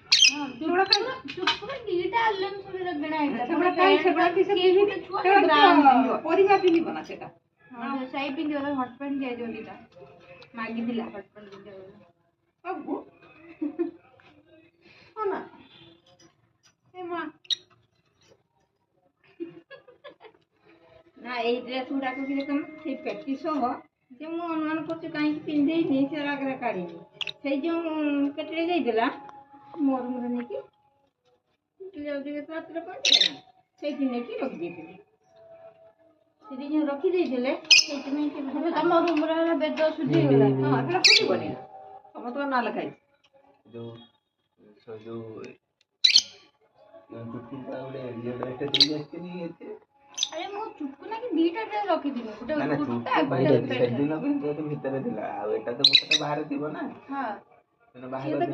हां सेगुड़ा चुटकुला दीटा आलम सब लगना है सेगुड़ा काई सेगुड़ा किसे पिनी ब्राउन परिवा पिनी बना सेटा हां साई पिन जो हॉट पैंट दे जो दीटा मागी दिला हॉट पैंट दे अबू ना ए मां ना ए ड्रेस गुड़ा को कि तुम से पेटी सह जे मु अनुमान करछु काई पिंदे नि से रागरा काढी से जो पेटरे जाई देला मोर मुरे ने कि ले दे रात्र पड़े से दिन की रख देती से दिन रखी दे देले से में कि तम रूम रे बेड सुजी होला हां एला फुटी बनी तम तो ना लखाई जो सो जो चुटकुला उड़े ये बैठे तो ये नहीं है अरे मो चुटकुला की दीटा ड्रेस रखी दिनो गुटे ना गुटा सेदिन पे तो भीतर थिला आ एटा तो बाहर थिबो ना हां बाहर